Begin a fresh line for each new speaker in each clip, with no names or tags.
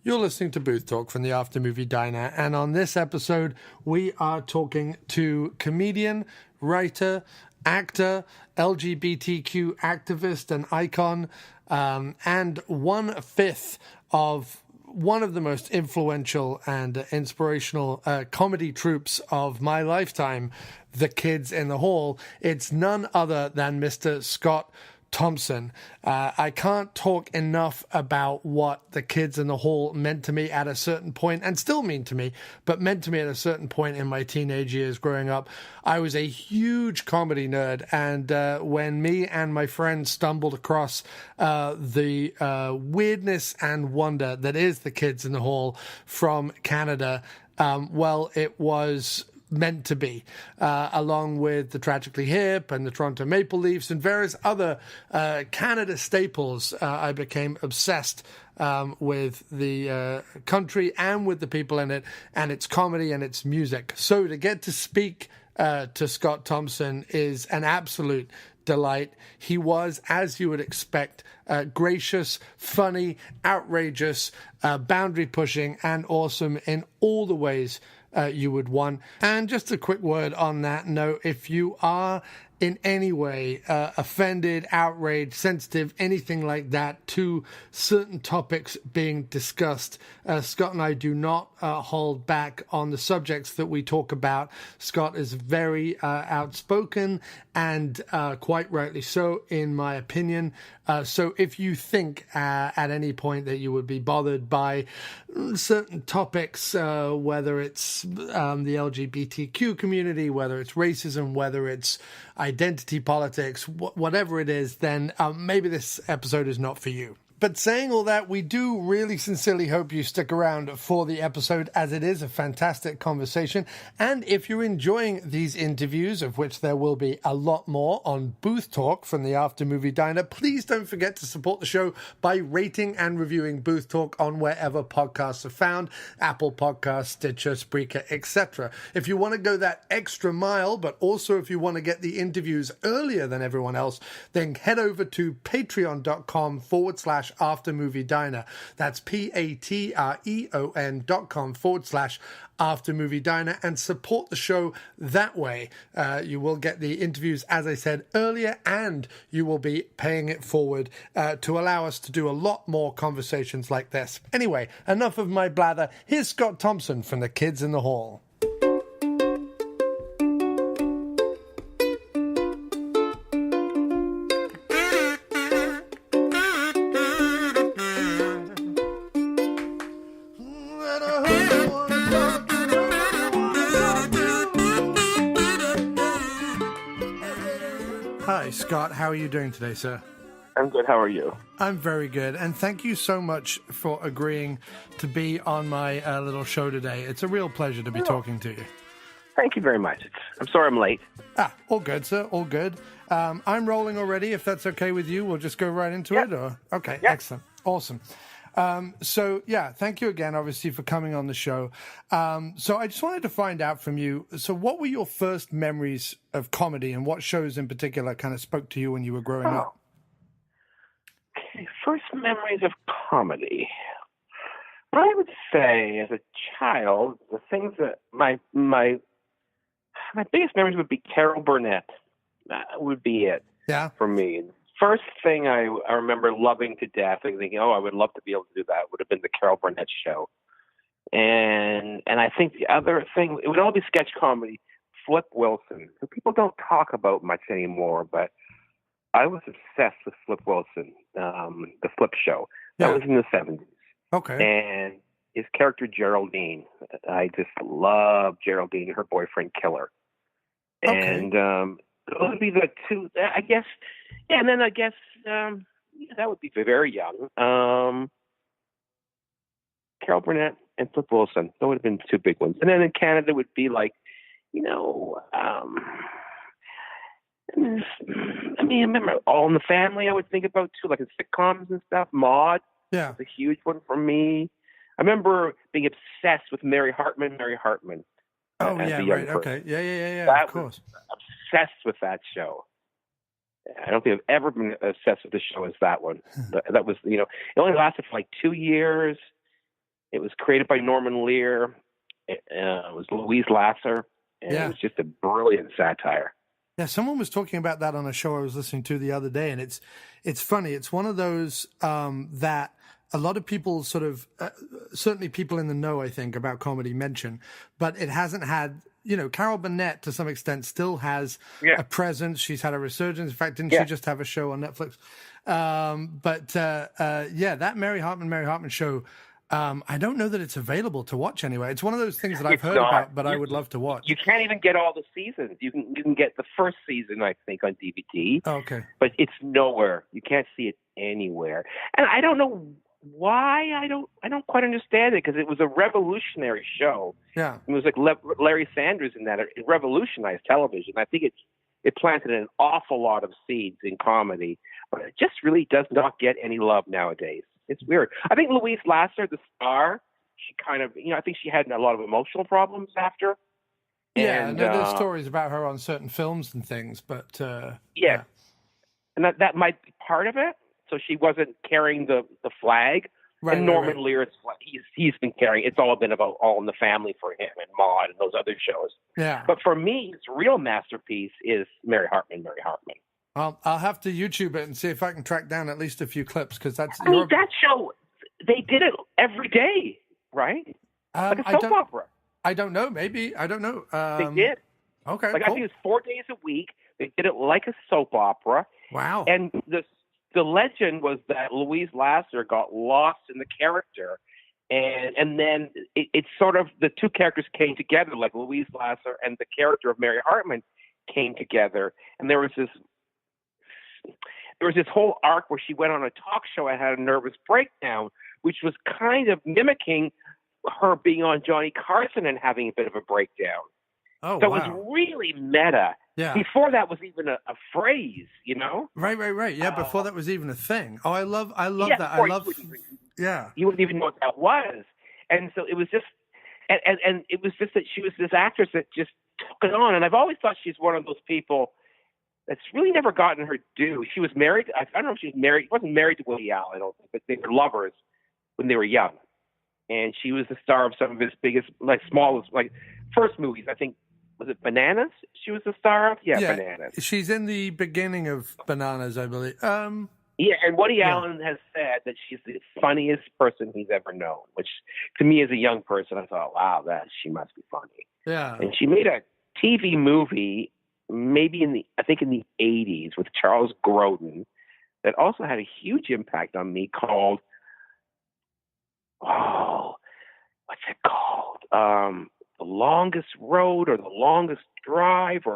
You're listening to Booth Talk from the After Movie Diner, and on this episode, we are talking to comedian, writer, actor, LGBTQ activist and icon, and 1/5 of one of the most influential and inspirational comedy troupes of my lifetime, The Kids in the Hall. It's none other than Mr. Scott Thompson. I can't talk enough about what The Kids in the Hall meant to me at a certain point, and still mean to me, but meant to me at a certain point in my teenage years growing up. I was a huge comedy nerd, and when me and my friends stumbled across the weirdness and wonder that is The Kids in the Hall from Canada, well, it was meant to be, along with the Tragically Hip and the Toronto Maple Leafs and various other Canada staples. I became obsessed with the country and with the people in it and its comedy and its music. So to get to speak to Scott Thompson is an absolute delight. He was, as you would expect, gracious, funny, outrageous, boundary pushing, and awesome in all the ways you would want. And just a quick word on that note, if you are in any way offended, outraged, sensitive, anything like that to certain topics being discussed, Scott and I do not hold back on the subjects that we talk about. Scott is very outspoken and quite rightly so, in my opinion. So if you think at any point that you would be bothered by certain topics, whether it's the LGBTQ community, whether it's racism, whether it's identity politics, whatever it is, then maybe this episode is not for you. But saying all that, we do really sincerely hope you stick around for the episode, as it is a fantastic conversation. And if you're enjoying these interviews, of which there will be a lot more on Booth Talk from the After Movie Diner, please don't forget to support the show by rating and reviewing Booth Talk on wherever podcasts are found, Apple Podcasts, Stitcher, Spreaker, etc. If you want to go that extra mile, but also if you want to get the interviews earlier than everyone else, then head over to patreon.com/After Movie Diner. That's patreon.com/After Movie Diner, and support the show that way. You will get the interviews, as I said earlier, and you will be paying it forward to allow us to do a lot more conversations like this. Anyway, enough of my blather. Here's Scott Thompson from The Kids in the Hall. Hi, Scott. How are you doing today, sir?
I'm good. How are you?
I'm very good. And thank you so much for agreeing to be on my little show today. It's a real pleasure to be talking to you.
Thank you very much. I'm sorry I'm late.
All good, sir. All good. I'm rolling already. If that's okay with you, we'll just go right into it. Or okay, excellent. Awesome. So, thank you again, obviously, for coming on the show. So I just wanted to find out from you, so what were your first memories of comedy, and what shows in particular kind of spoke to you when you were growing up?
Okay, first memories of comedy. I would say, as a child, the things that my biggest memories would be Carol Burnett. That would be it for me. First thing I remember loving to death and thinking, I would love to be able to do that, would have been the Carol Burnett show. And I think the other thing, it would all be sketch comedy. Flip Wilson, who people don't talk about much anymore, but I was obsessed with Flip Wilson, the Flip show. That was in the 70s. Okay. And his character, Geraldine. I just love Geraldine, her boyfriend, Killer. Okay. And those would be the two, I guess. Yeah, and then I guess that would be very young. Carol Burnett and Flip Wilson. That would have been two big ones. And then in Canada would be like, I remember All in the Family I would think about too, like in sitcoms and stuff. Maude was a huge one for me. I remember being obsessed with Mary Hartman.
Oh, yeah, right. Person. Okay. Yeah,
that
of course.
Obsessed with that show. I don't think I've ever been obsessed with the show as that one. That was, it only lasted for like 2 years. It was created by Norman Lear. It was Louise Lasser, and it was just a brilliant satire.
Yeah, someone was talking about that on a show I was listening to the other day, and it's funny. It's one of those that a lot of people sort of, certainly people in the know, I think, about comedy mention, but it hasn't had, Carol Burnett to some extent still has a presence. She's had a resurgence. In fact, didn't she just have a show on Netflix? That Mary Hartman show, I don't know that it's available to watch anyway. It's one of those things that I've heard about, but I would love to watch.
You can't even get all the seasons. You can get the first season, I think, on DVD.
Oh, okay.
But it's nowhere. You can't see it anywhere. And I don't know why. I don't quite understand it, because it was a revolutionary show.
Yeah.
It was like Larry Sanders in that. It revolutionized television. I think it planted an awful lot of seeds in comedy, but it just really does not get any love nowadays. It's weird. I think Louise Lasser, the star, she kind of, I think she had a lot of emotional problems after.
Yeah, and there's stories about her on certain films and things, but
yeah. And that might be part of it. So she wasn't carrying the flag.
Right,
and Norman Lear, he's been carrying. It's all been about All in the Family for him and Maude and those other shows.
Yeah.
But for me, his real masterpiece is Mary Hartman.
I'll have to YouTube it and see if I can track down at least a few clips, because that's.
That show, they did it every day, right? Like a soap opera.
I don't know. Maybe I don't know.
They did.
Okay.
Like, cool. I think it was 4 days a week. They did it like a soap opera.
Wow.
And the legend was that Louise Lasser got lost in the character, and then it's sort of the two characters came together, like Louise Lasser and the character of Mary Hartman came together, and there was this whole arc where she went on a talk show and had a nervous breakdown, which was kind of mimicking her being on Johnny Carson and having a bit of a breakdown.
Oh,
so
wow.
It was really meta.
Yeah.
Before that was even a phrase,
Right. Yeah, before that was even a thing. Oh, I love that.
You wouldn't even know what that was. And so it was just, and it was just that she was this actress that just took it on. And I've always thought she's one of those people that's really never gotten her due. She was married. I don't know if she was married. She wasn't married to Woody Allen, I don't think, but they were lovers when they were young. And she was the star of some of his biggest, smallest, first movies. I think, was it Bananas? She was the star of? Yeah, Bananas.
She's in the beginning of Bananas, I believe.
And Woody Allen has said that she's the funniest person he's ever known, which to me as a young person, I thought, wow, she must be funny.
Yeah.
And she made a TV movie maybe in the 80s with Charles Grodin that also had a huge impact on me called, what's it called? The Longest Road or The Longest Drive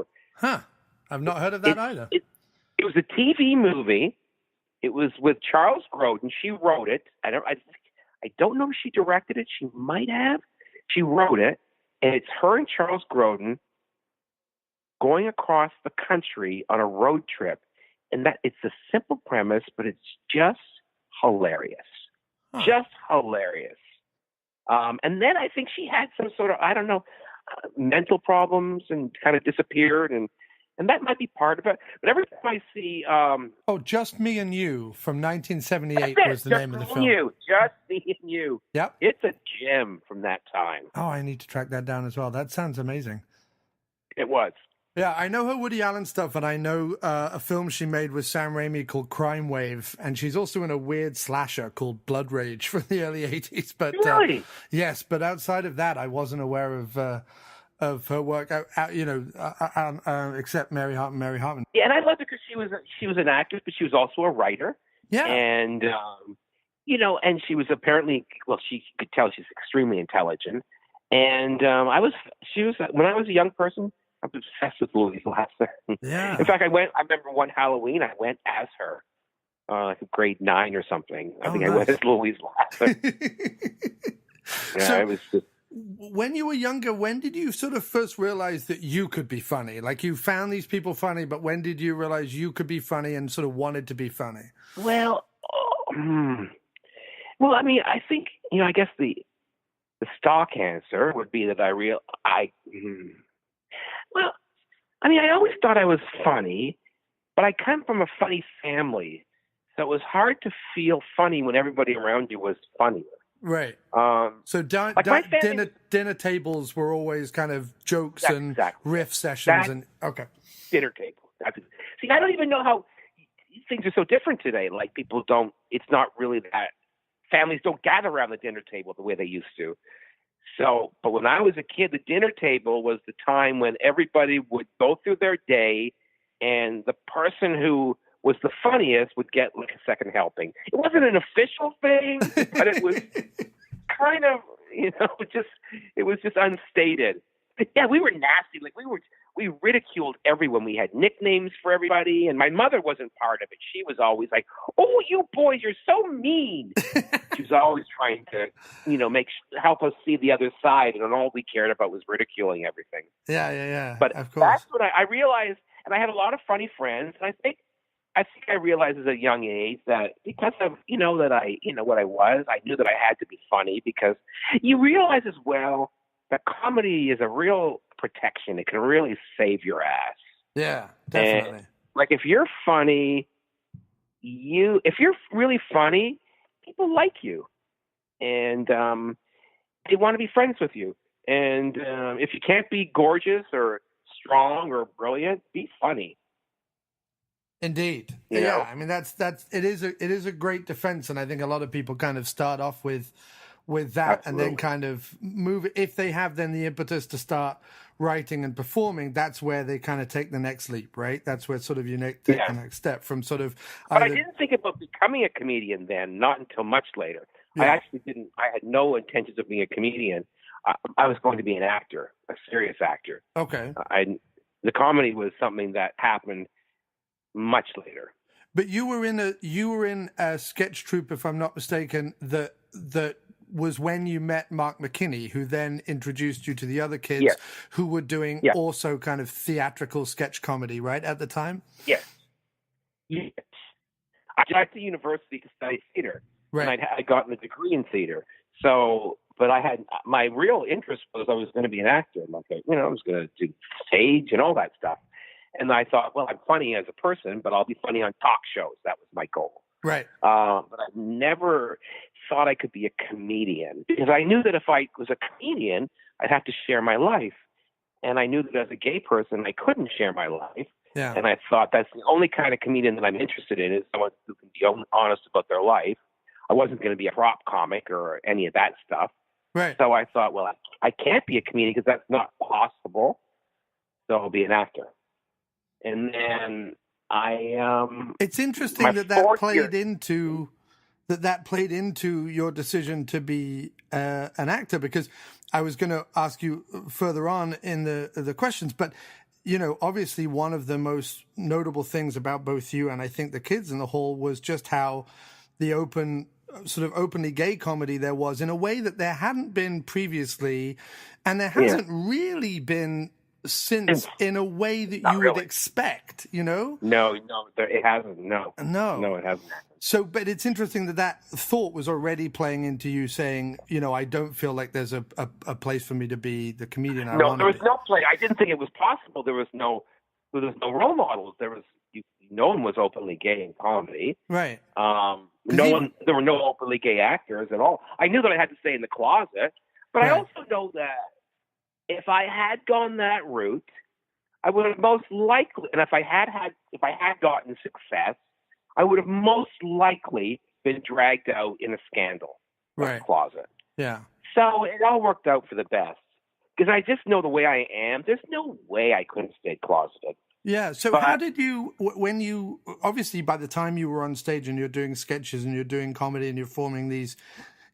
I've not heard of that either.
It was a TV movie. It was with Charles Grodin. She wrote it. I don't know if she directed it. She might have. She wrote it, and it's her and Charles Grodin going across the country on a road trip. And that it's a simple premise, but it's just hilarious. Just hilarious. And then I think she had some sort of, mental problems and kind of disappeared, and that might be part of it. But every time I see...
Just Me and You from 1978 was the name of the film.
Just Me and You.
Yep.
It's a gem from that time.
Oh, I need to track that down as well. That sounds amazing.
It was.
Yeah, I know her Woody Allen stuff, and I know a film she made with Sam Raimi called Crime Wave, and she's also in a weird slasher called Blood Rage from the early 80s. But
really?
Yes, but outside of that, I wasn't aware of her work, except Mary Hartman.
Yeah, and I loved it because she was an actress, but she was also a writer.
Yeah.
And, and she was apparently, she could tell she's extremely intelligent. And when I was a young person, I was obsessed with Louise Lasser.
Yeah.
In fact, I remember one Halloween, I went as her, like grade 9 or something. I went as Louise Lasser. It was just...
When you were younger, when did you sort of first realize that you could be funny? Like, you found these people funny, but when did you realize you could be funny and sort of wanted to be funny?
Well, I mean, I think, I guess the stock answer would be that I always thought I was funny, but I come from a funny family. So it was hard to feel funny when everybody around you was funnier.
Right. So
like my family,
dinner tables were always kind of jokes and riff sessions
dinner table. See, I don't even know how things are so different today. Like people don't. It's not really that. Families don't gather around the dinner table the way they used to. So, but when I was a kid, the dinner table was the time when everybody would go through their day, and the person who was the funniest would get like a second helping. It wasn't an official thing, but it was kind of, it was just unstated. But yeah, we were nasty. Like we ridiculed everyone. We had nicknames for everybody, and my mother wasn't part of it. She was always like, "Oh, you boys, you're so mean." She was always trying to, help us see the other side, and all we cared about was ridiculing everything.
Yeah.
But
of course,
that's what I realized, and I had a lot of funny friends, and I think I realized at a young age that because of, that I, what I was, I knew that I had to be funny, because you realize as well that comedy is a real protection. It can really save your ass.
Yeah, definitely.
And, like, if you're funny, if you're really funny, people like you, and they want to be friends with you. And if you can't be gorgeous or strong or brilliant, be funny.
Indeed. Yeah. I mean, it is a great defense. And I think a lot of people kind of start off with that. Absolutely. And then kind of move, if they have then the impetus to start writing and performing, that's where they kind of take the next leap, right? That's where sort of you take the next step from sort of.
But I didn't think about becoming a comedian then, not until much later. Yeah. I actually didn't. I had no intentions of being a comedian. I was going to be an actor, a serious actor.
Okay.
The comedy was something that happened much later.
But you were in a sketch troupe, if I'm not mistaken, that was when you met Mark McKinney, who then introduced you to the other kids who were doing also kind of theatrical sketch comedy, right, at the time?
Yes. I went to university to study theater, right. And I gotten a degree in theater. So, but I had, my real interest was I was going to be an actor. Like, I was going to do stage and all that stuff. And I thought, well, I'm funny as a person, but I'll be funny on talk shows. That was my goal.
Right.
But I never thought I could be a comedian, because I knew that if I was a comedian, I'd have to share my life. And I knew that as a gay person, I couldn't share my life.
Yeah.
And I thought that's the only kind of comedian that I'm interested in, is someone who can be honest about their life. I wasn't going to be a prop comic or any of that stuff.
Right.
So I thought, well, I can't be a comedian because that's not possible. So I'll be an actor. And then
it's interesting that played into your decision to be an actor, because I was going to ask you further on in the questions, but obviously one of the most notable things about both you and I think the kids in the hall was just how the openly gay comedy there was, in a way that there hadn't been previously, and there hasn't really been since, in a way that you would expect, No,
it hasn't. No, it hasn't.
So, but it's interesting that thought was already playing into you, saying, I don't feel like there's a place for me to be the comedian I want to be.
No, there was no place. I didn't think it was possible. There was no role models. There one was openly gay in comedy.
Right.
There were no openly gay actors at all. I knew that I had to stay in the closet, but I also know that if I had gone that route, I would have most likely, and if I had gotten success, I would have most likely been dragged out in a scandal of the closet.
Yeah.
So it all worked out for the best, because I just know the way I am. There's no way I couldn't stay closeted.
Yeah. So how did you, when you, obviously by the time you were on stage and you're doing sketches and you're doing comedy and you're forming these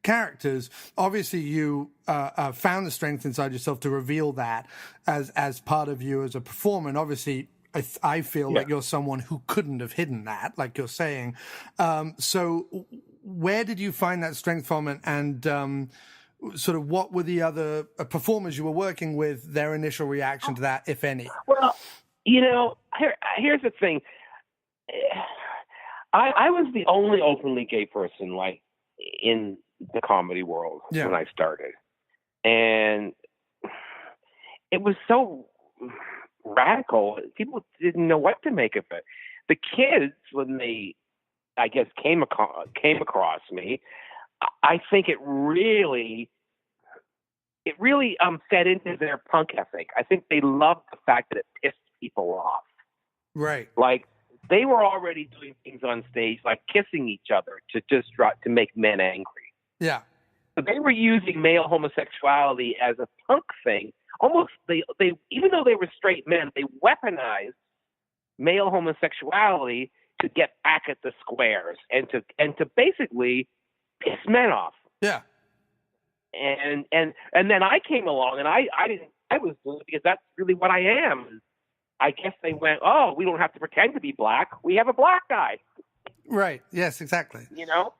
characters, obviously you found the strength inside yourself to reveal that as part of you as a performer. And obviously I feel like you're someone who couldn't have hidden that, like you're saying. So where did you find that strength from, and sort of what were the other performers you were working with, their initial reaction to that, if any?
Well, here's the thing. I was the only openly gay person, like, in the comedy world when I started. And it was so radical. People didn't know what to make of it. The kids, when they, I guess, came across me, I think it really fed into their punk ethic. I think they loved the fact that it pissed people off.
Right.
Like, they were already doing things on stage, like kissing each other to make men angry.
Yeah.
So they were using male homosexuality as a punk thing. Almost, they even though they were straight men, they weaponized male homosexuality to get back at the squares and to basically piss men off.
Yeah.
And then I came along and I was doing it because that's really what I am. I guess they went, oh, we don't have to pretend to be black. We have a black guy.
Right. Yes, exactly.
You know?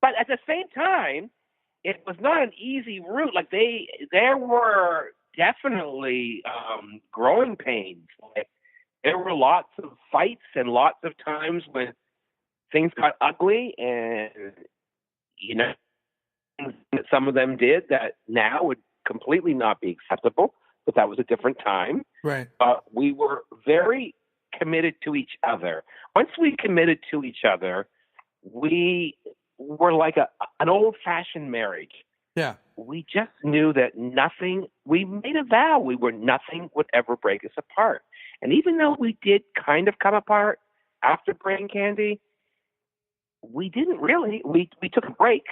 But at the same time, it was not an easy route. Like there were definitely growing pains. Like, there were lots of fights and lots of times when things got ugly, and you know, that some of them did that now would completely not be acceptable. But that was a different time.
Right.
We were very committed to each other. Once we committed to each other, we were like an old-fashioned marriage.
Yeah.
We just knew that we made a vow nothing would ever break us apart. And even though we did kind of come apart after Brain Candy, we didn't really. We took a break.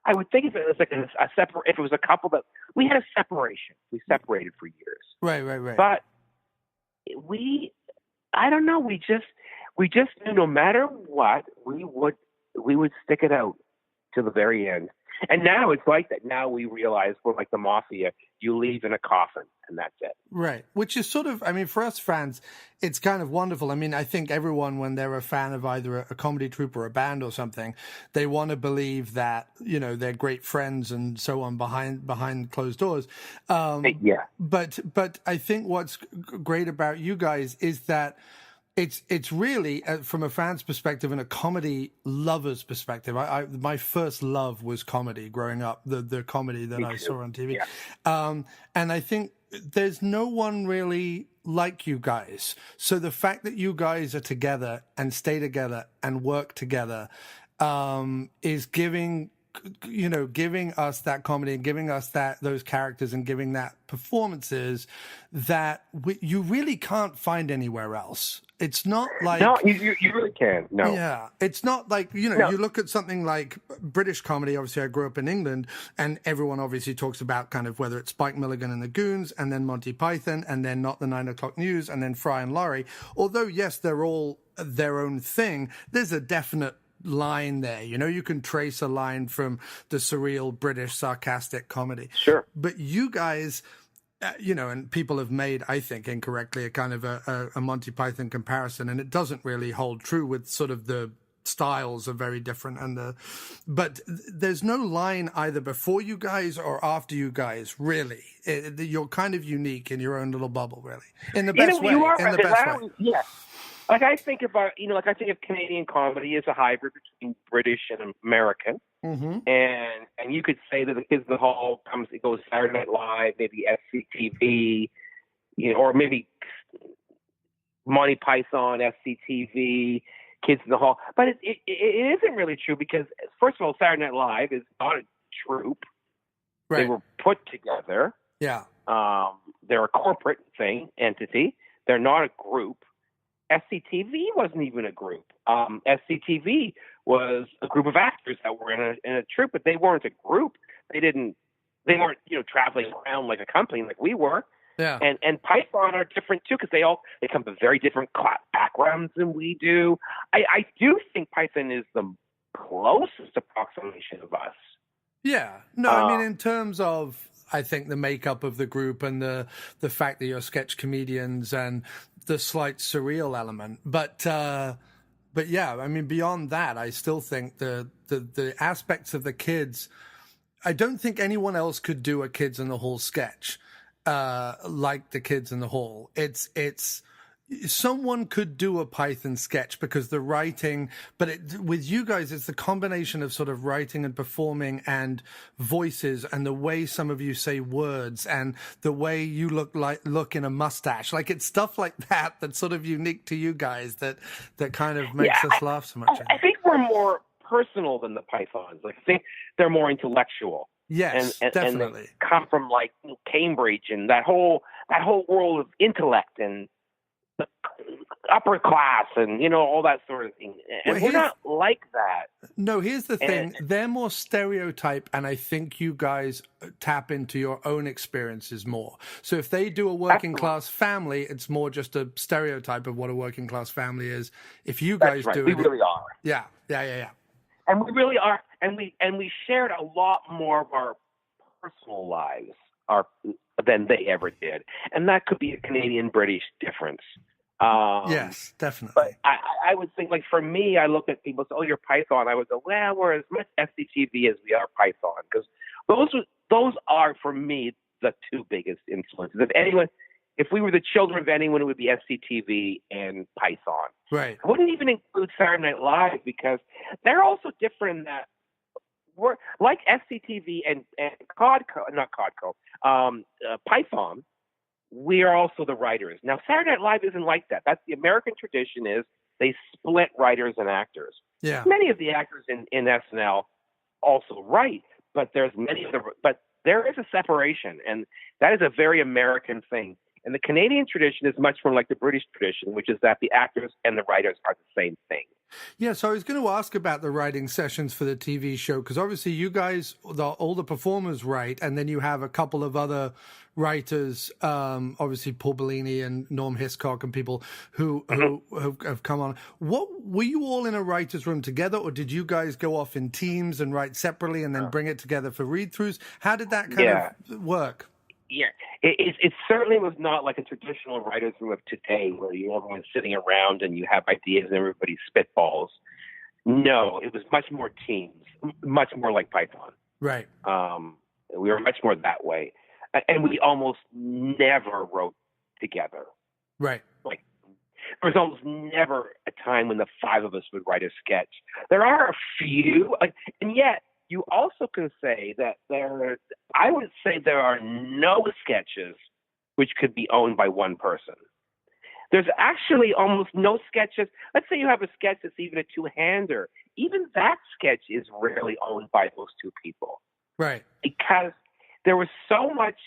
I would think if it was like if it was a couple that we had a separation. We separated for years.
Right.
But I don't know. We just knew no matter what, we would stick it out to the very end. And now it's like that. Now we realize we're like the mafia. You leave in a coffin, and that's it. Right.
Which is sort of, I mean, for us fans, it's kind of wonderful. I mean, I think everyone, when they're a fan of either a comedy troupe or a band or something, they want to believe that, you know, they're great friends and so on behind closed doors.
Yeah.
But I think what's great about you guys is that it's really, from a fan's perspective and a comedy lover's perspective. My first love was comedy growing up, the comedy that I saw on TV.
Yeah.
And I think there's no one really like you guys. So the fact that you guys are together and stay together and work together is giving us that comedy and giving us those characters and giving that performances that you really can't find anywhere else. It's not like...
No, you really can. No.
Yeah. It's not like, you look at something like British comedy. Obviously, I grew up in England, and everyone obviously talks about kind of whether it's Spike Milligan and the Goons, and then Monty Python, and then Not the 9 O'Clock News, and then Fry and Laurie. Although, yes, they're all their own thing, there's a definite line there. You can trace a line from the surreal British sarcastic comedy.
Sure.
But you guys... and people have made, I think, incorrectly, a kind of a Monty Python comparison, and it doesn't really hold true with sort of the styles are very different. But there's no line either before you guys or after you guys, really. You're kind of unique in your own little bubble, really. In the best way.
You are,
in the best way.
Yeah. Like I think about, I think of Canadian comedy as a hybrid between British and American.
Mm-hmm.
And you could say that the Kids in the Hall goes Saturday Night Live, maybe SCTV, or maybe Monty Python, SCTV, Kids in the Hall. But it isn't really true because, first of all, Saturday Night Live is not a troupe.
Right.
They were put together.
Yeah.
They're a corporate entity. They're not a group. SCTV wasn't even a group. SCTV was a group of actors that were in a troupe, but they weren't a group. They weren't traveling around like a company like we were.
Yeah.
And Python are different too because they come from very different backgrounds than we do. I do think Python is the closest approximation of us.
Yeah. No, I mean, in terms of, I think, the makeup of the group and the fact that you're sketch comedians and the slight surreal element. But yeah, I mean, beyond that, I still think the aspects of the kids, I don't think anyone else could do a Kids in the Hall sketch like the Kids in the Hall. It's someone could do a Python sketch because the writing, but with you guys, it's the combination of sort of writing and performing and voices and the way some of you say words and the way you look in a mustache. Like, it's stuff like that's sort of unique to you guys that kind of makes us laugh so much.
I think we're more personal than the Pythons. Like, I think they're more intellectual.
Yes, definitely.
And they come from like Cambridge and that whole world of intellect and the upper class and all that sort of thing. And we're not like that.
No, here's the thing. They're more stereotype, and I think you guys tap into your own experiences more. So if they do a working class family, it's more just a stereotype of what a working class family is. If you guys do it,
we really are.
Yeah.
And we really are, and we shared a lot more of our personal lives than they ever did, and that could be a Canadian-British difference.
Yes, definitely.
But I would think, like, for me, I look at people say, "Oh, you're Python." I would go, "Well, we're as much SCTV as we are Python," because those are for me the two biggest influences. If we were the children of anyone, it would be SCTV and Python.
Right.
I wouldn't even include Saturday Night Live because they're also different in that we're like SCTV and Python. We are also the writers. Now, Saturday Night Live isn't like that. That's the American tradition is they split writers and actors.
Yeah.
Many of the actors in SNL also write, but there is a separation, and that is a very American thing. And the Canadian tradition is much more like the British tradition, which is that the actors and the writers are the same thing.
Yeah, so I was going to ask about the writing sessions for the TV show, because obviously you guys, all the performers write, and then you have a couple of other writers, obviously Paul Bellini and Norm Hiscock and people who have come on. What were you all in a writer's room together, or did you guys go off in teams and write separately and then bring it together for read-throughs? How did that kind of work?
Yeah, it certainly was not like a traditional writer's room of today where everyone's sitting around and you have ideas and everybody spitballs. No, it was much more teams, much more like Python.
Right.
We were much more that way. And we almost never wrote together.
Right.
Like, there was almost never a time when the five of us would write a sketch. There are a few, and yet you also can say that I would say there are no sketches which could be owned by one person. There's actually almost no sketches. Let's say you have a sketch that's even a two-hander. Even that sketch is rarely owned by those two people.
Right.
Because there was so much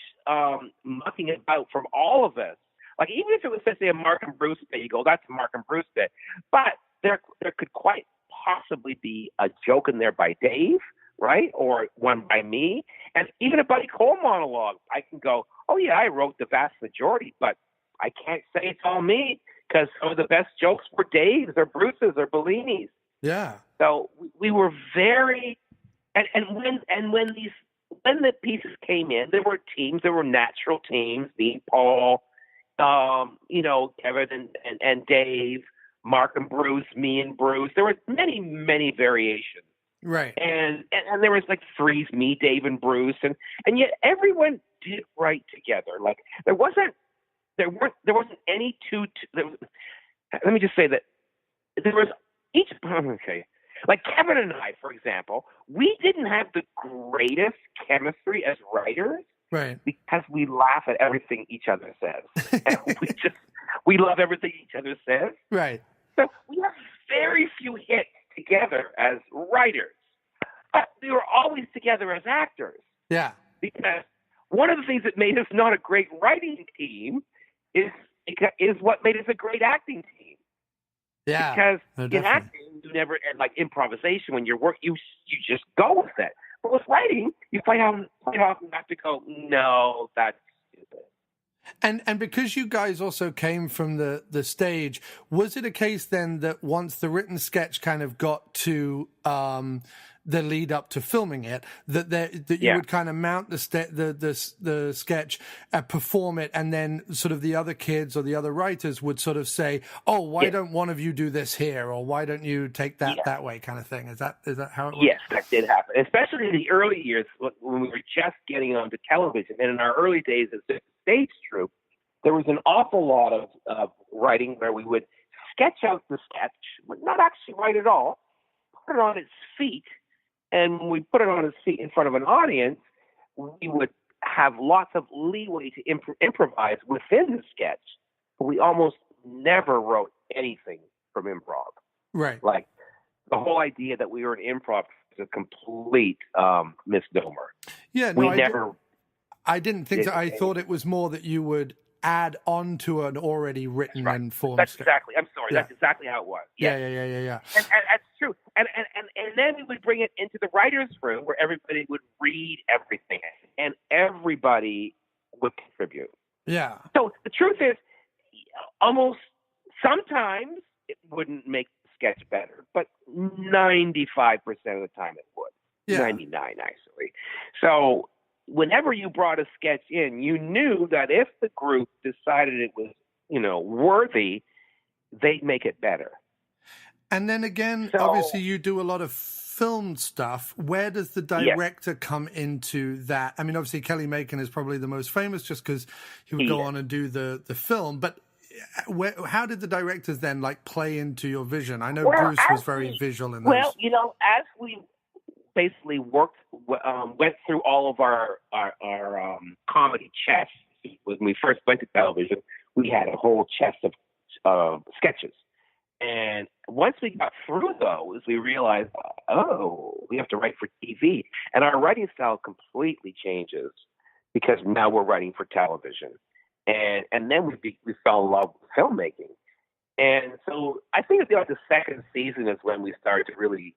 mucking about from all of us. Like, even if it was, let's say, a Mark and Bruce bit, you go, that's a Mark and Bruce bit. But there could quite possibly be a joke in there by Dave, right? Or one by me. And even a Buddy Cole monologue, I can go, oh, yeah, I wrote the vast majority, but I can't say it's all me because some of the best jokes were Dave's or Bruce's or Bellini's.
Yeah.
So we were very, and when the pieces came in, there were teams, there were natural teams, me, Paul, Kevin and Dave, Mark and Bruce, me and Bruce. There were many, many variations.
Right.
And there was like threes, me, Dave, and Bruce, and yet everyone did write together. Like there wasn't any two. Let me just say that there was each. Okay, like Kevin and I, for example, we didn't have the greatest chemistry as writers,
right?
Because we laugh at everything each other says, and we love everything each other says,
right?
So we have very few hits together as writers, but we were always together as actors.
Yeah.
Because one of the things that made us not a great writing team is what made us a great acting team.
Yeah.
Because in acting, you never, like improvisation, when you're working, you just go with it. But with writing, you quite often have to go, no, that's stupid.
And because you guys also came from the stage, was it a case then that once the written sketch kind of got to the lead up to filming it, that you would kind of mount the sketch, perform it, and then sort of the other kids or the other writers would sort of say, "Oh, why don't one of you do this here, or why don't you take that way?" kind of thing. Is that how it works?
Yes, that did happen, especially in the early years when we were just getting onto television, and in our early days as a stage troupe. There was an awful lot of writing where we would sketch out the sketch, but not actually write it all, put it on its feet, and when we put it on its feet in front of an audience, we would have lots of leeway to improvise within the sketch, but we almost never wrote anything from improv.
Right.
Like, the whole idea that we were an improv is a complete misnomer.
Yeah, no, I didn't think so. I thought it was more that you would add on to an already written and formed
That's
script.
exactly. I'm sorry. Yeah. That's exactly how it was.
Yeah.
And that's true. And then we would bring it into the writers' room where everybody would read everything, and everybody would contribute.
Yeah.
So the truth is, almost sometimes it wouldn't make the sketch better, but 95% of the time it would. Yeah. 99 actually. So whenever you brought a sketch in, you knew that if the group decided it was, worthy, they'd make it better.
And then again, obviously you do a lot of film stuff. Where does the director come into that? I mean, obviously Kelly Macon is probably the most famous just because he would go on and do the film. But how did the directors then play into your vision? I know Bruce was very visual in those.
Well, as we basically went through all of our comedy chests. When we first went to television, we had a whole chest of sketches. And once we got through those, we realized, we have to write for TV. And our writing style completely changes because now we're writing for television. And then we fell in love with filmmaking. And so I think it's the second season is when we started to really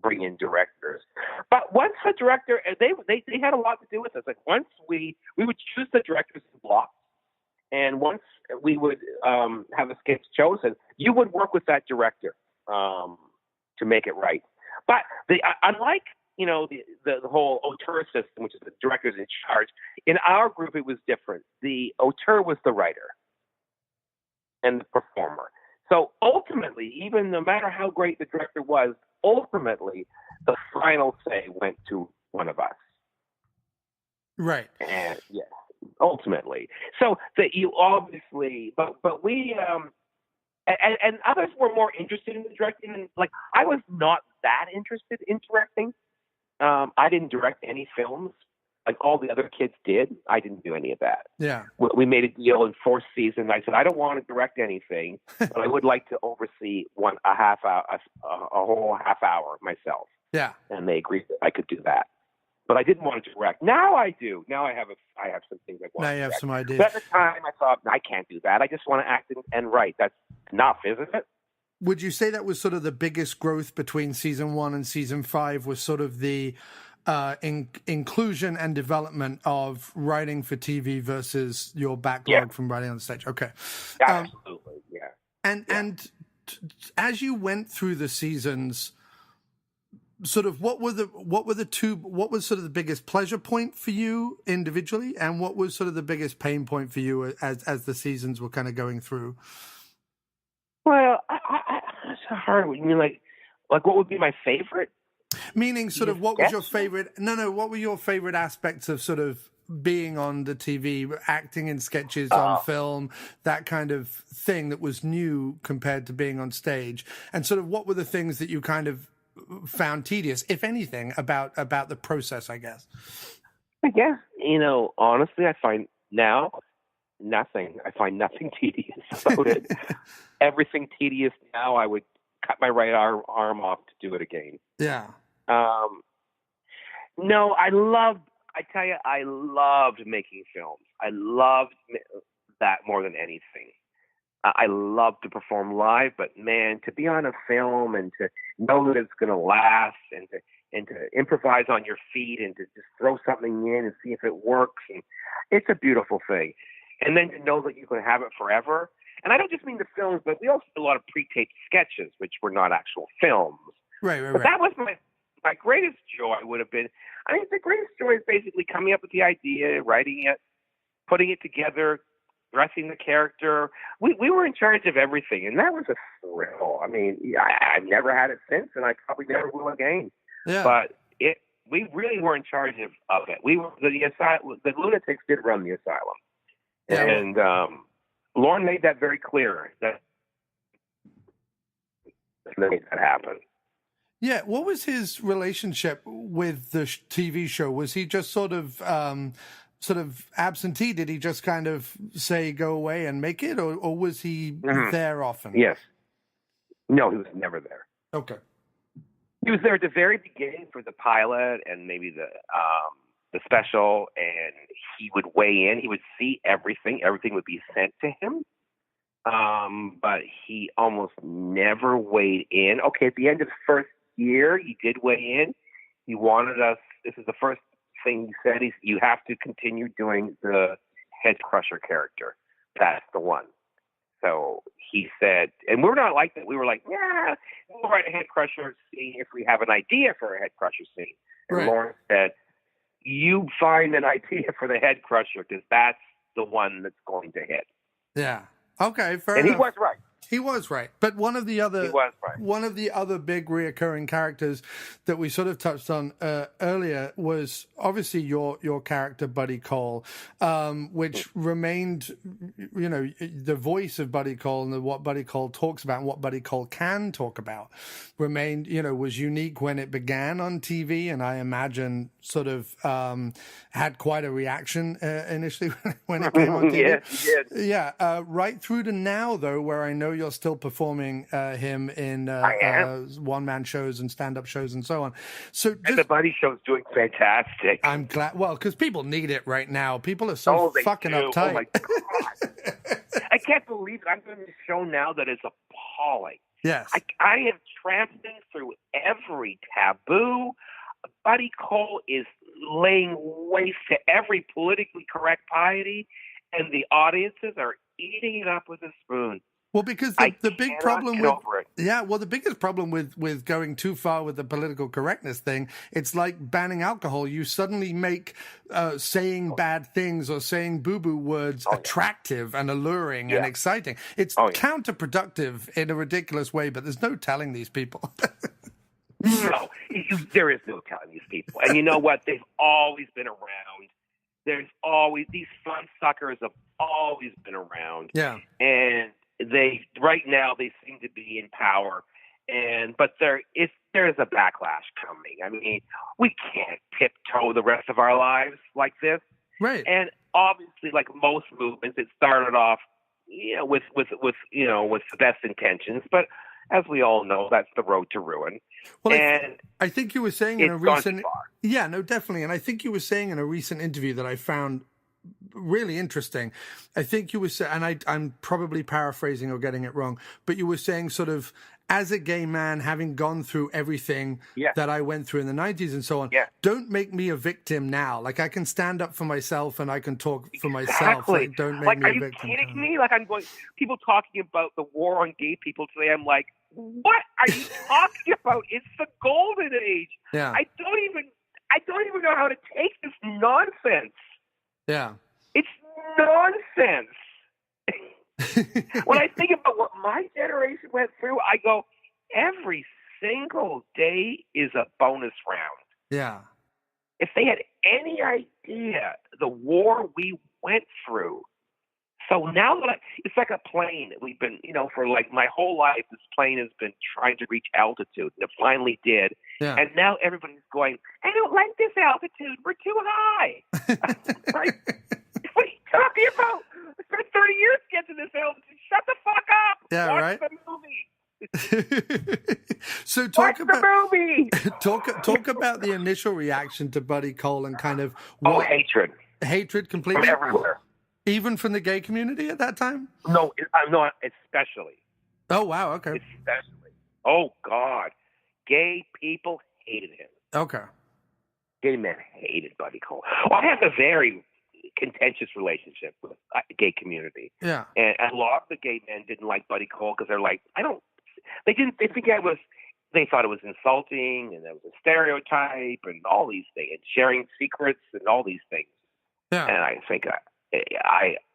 bring in directors. But once the director, they had a lot to do with us. Once we would choose the directors in blocks, and once we would have a sketch chosen, you would work with that director to make it right. But unlike the whole auteur system, which is the director's in charge, in our group it was different. The auteur was the writer and the performer. So ultimately, even no matter how great the director was, ultimately the final say went to one of us.
Right.
And yes, ultimately. So that you obviously, but we and others were more interested in the directing. And I was not that interested in directing. I didn't direct any films like all the other kids did. I didn't do any of that.
Yeah.
We made a deal in fourth season. I said, I don't want to direct anything, but I would like to oversee a whole half hour myself.
Yeah.
And they agreed that I could do that. But I didn't want to direct. Now I do. Now I have some things I want to direct.
Now you have some ideas.
But at the time I thought, I can't do that. I just want to act and write. That's enough, isn't it?
Would you say that was sort of the biggest growth between season 1 and season 5 was sort of the inclusion and development of writing for TV versus your backlog from writing on the stage? Okay.
Absolutely, yeah.
And as you went through the seasons, sort of what was sort of the biggest pleasure point for you individually, and what was sort of the biggest pain point for you as the seasons were kind of going through?
Well, that's a hard one. You mean like what would be my favorite?
Meaning sort of what was your favorite? No. What were your favorite aspects of sort of being on the TV, acting in sketches on film, that kind of thing that was new compared to being on stage? And sort of what were the things that you kind of found tedious, if anything, about the process, I guess?
I guess, honestly, I find now nothing. I find nothing tedious about it. Everything tedious now, I would cut my right arm off to do it again.
Yeah.
No, I loved making films. I loved that more than anything. I love to perform live, but man, to be on a film and to know that it's going to last and to improvise on your feet and to just throw something in and see if it works, and it's a beautiful thing. And then to know that you can have it forever. And I don't just mean the films, but we also do a lot of pre-taped sketches, which were not actual films.
Right.
But that was my greatest joy would have been, I think the greatest joy is basically coming up with the idea, writing it, putting it together, dressing the character. We were in charge of everything, and that was a thrill. I mean, I've never had it since, and I probably never will again.
Yeah.
But we really were in charge of it. We were the lunatics did run the asylum. Yeah. And Lorne made that very clear that made that happen.
Yeah. What was his relationship with the TV show? Was he just sort of absentee? Did he just kind of say, go away and make it? Or was he there often?
Yes. No, he was never there.
Okay.
He was there at the very beginning for the pilot and maybe the special, and he would weigh in. He would see everything. Everything would be sent to him. But he almost never weighed in. Okay, at the end of the first year, he did weigh in. He wanted us, this is the first thing he said, you have to continue doing the head crusher character. That's the one. So he said, and we're not like that. We were like, yeah, we'll write a head crusher scene if we have an idea for a head crusher scene. And
right.
Lawrence said, you find an idea for the head crusher because that's the one that's going to hit.
Yeah. Okay, fair
enough. And he was right.
He was right. But one of the other big reoccurring characters that we sort of touched on earlier was obviously your character, Buddy Cole, which remained, the voice of Buddy Cole and what Buddy Cole talks about and what Buddy Cole can talk about remained, was unique when it began on TV. And I imagine sort of had quite a reaction initially when it came on TV.
Yes, you did.
Yeah. Right through to now, though, where I know you're still performing him in one-man shows and stand-up shows and so on. So
and the Buddy Show's doing fantastic.
I'm glad. Well, because people need it right now. People are so fucking uptight.
Oh my God. I can't believe it. I'm doing this show now that is appalling.
Yes.
I have tramped through every taboo. Buddy Cole is laying waste to every politically correct piety, and the audiences are eating it up with a spoon.
Well, because the big problem the biggest problem with going too far with the political correctness thing, it's like banning alcohol. You suddenly make saying bad things or saying boo-boo words attractive and alluring and exciting. It's counterproductive in a ridiculous way, but there's no telling these people.
No, there is no telling these people. And you know what? They've always been around. There's always, these fun suckers have always been around.
Yeah.
And right now they seem to be in power, but there is a backlash coming. I mean, we can't tiptoe the rest of our lives like this,
right?
And obviously, like most movements, it started off, with the best intentions, but as we all know, that's the road to ruin.
Well, and I think you were saying in a recent, yeah, no, definitely, and I think you were saying in a recent interview that I found really interesting. I think you were saying, and I'm probably paraphrasing or getting it wrong, but you were saying sort of, as a gay man, having gone through everything that I went through in the 90s and so on, don't make me a victim now. Like, I can stand up for myself and I can talk for myself. Like, don't make me a victim.
Are you kidding me? Like, people talking about the war on gay people today. I'm like, what are you talking about? It's the golden age.
Yeah.
I don't even know how to take this nonsense.
Yeah.
It's nonsense. When I think about what my generation went through, I go, every single day is a bonus round.
Yeah.
If they had any idea the war we went through. So now that it's like a plane. We've been, for like my whole life, this plane has been trying to reach altitude, and it finally did.
Yeah.
And now everybody's going, I don't like this altitude. We're too high. Right? What are you talking about? I spent 30 years to get to this altitude. Shut the fuck up.
Yeah,
Watch
right.
the movie.
So
Watch the movie.
talk about the initial reaction to Buddy Cole and kind of
hatred.
Hatred completely
from everywhere.
Even from the gay community at that time?
No, especially.
Oh wow, okay.
Especially. Oh God, gay people hated him.
Okay.
Gay men hated Buddy Cole. Well, I have a very contentious relationship with the gay community.
Yeah.
And a lot of the gay men didn't like Buddy Cole because they're like, they thought it was insulting and it was a stereotype and all these things and sharing secrets and all these things.
Yeah.
And I think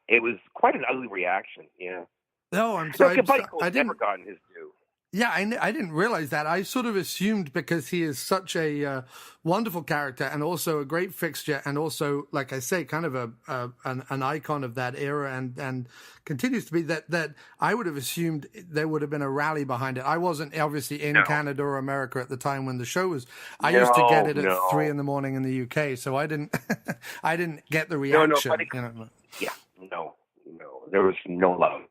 it was quite an ugly reaction. Yeah.
No, I'm sorry.
Buddy Cole's never gotten his due.
Yeah, I didn't realize that. I sort of assumed because he is such a wonderful character and also a great fixture and also, like I say, kind of an icon of that era and continues to be that I would have assumed there would have been a rally behind it. I wasn't obviously in Canada or America at the time when the show was. I used to get it at 3 a.m. in the UK, so I didn't I didn't get the reaction.
No, there was no love,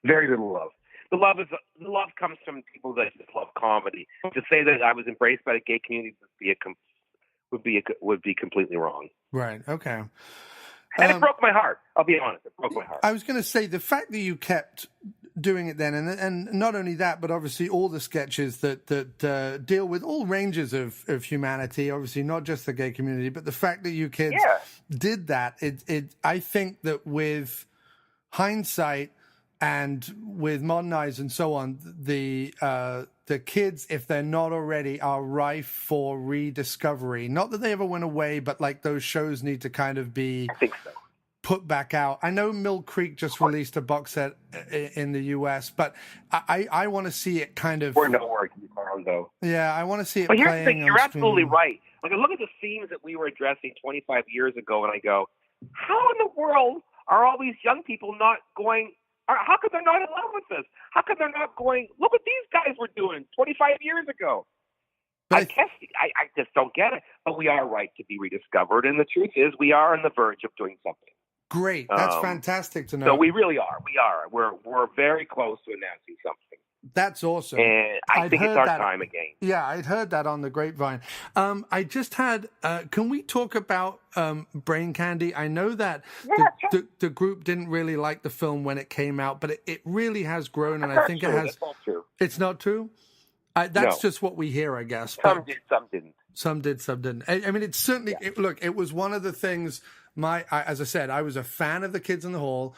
very little love. the love comes from people that just love comedy. To say that I was embraced by the gay community would be completely wrong.
Right. Okay.
And it broke my heart. I'll be honest. It broke my heart.
I was going to say the fact that you kept doing it then, and not only that, but obviously all the sketches that deal with all ranges of humanity, obviously not just the gay community, but the fact that you kids did that, I think that with hindsight and with modern eyes and so on, the kids, if they're not already, are rife for rediscovery. Not that they ever went away, but like those shows need to kind of be,
I think so,
put back out. I know Mill Creek just released a box set in the US, but I want to see it kind of.
We're nowhere to be found, though.
Yeah, I want to see it.
But here's
playing
the thing: you're absolutely
streaming.
right. Like, I look at the themes that we were addressing 25 years ago, and I go, "How in the world are all these young people not going? How could they not in love with this? How could they not going? Look what these guys were doing 25 years ago." I just don't get it. But we are right to be rediscovered, and the truth is, we are on the verge of doing something.
Great, that's fantastic to know.
So we really are. We are. We're very close to announcing something.
That's awesome.
And I think it's our time again.
Yeah, I'd heard that on the grapevine. I just had, can we talk about Brain Candy? I know that the group didn't really like the film when it came out, but it really has grown, and I think it has.
That's not true.
It's not true? That's just what we hear, I guess.
Some did, some didn't.
Some did, some didn't. I mean, it's certainly, it was one of the things, as I said, I was a fan of the Kids in the Hall.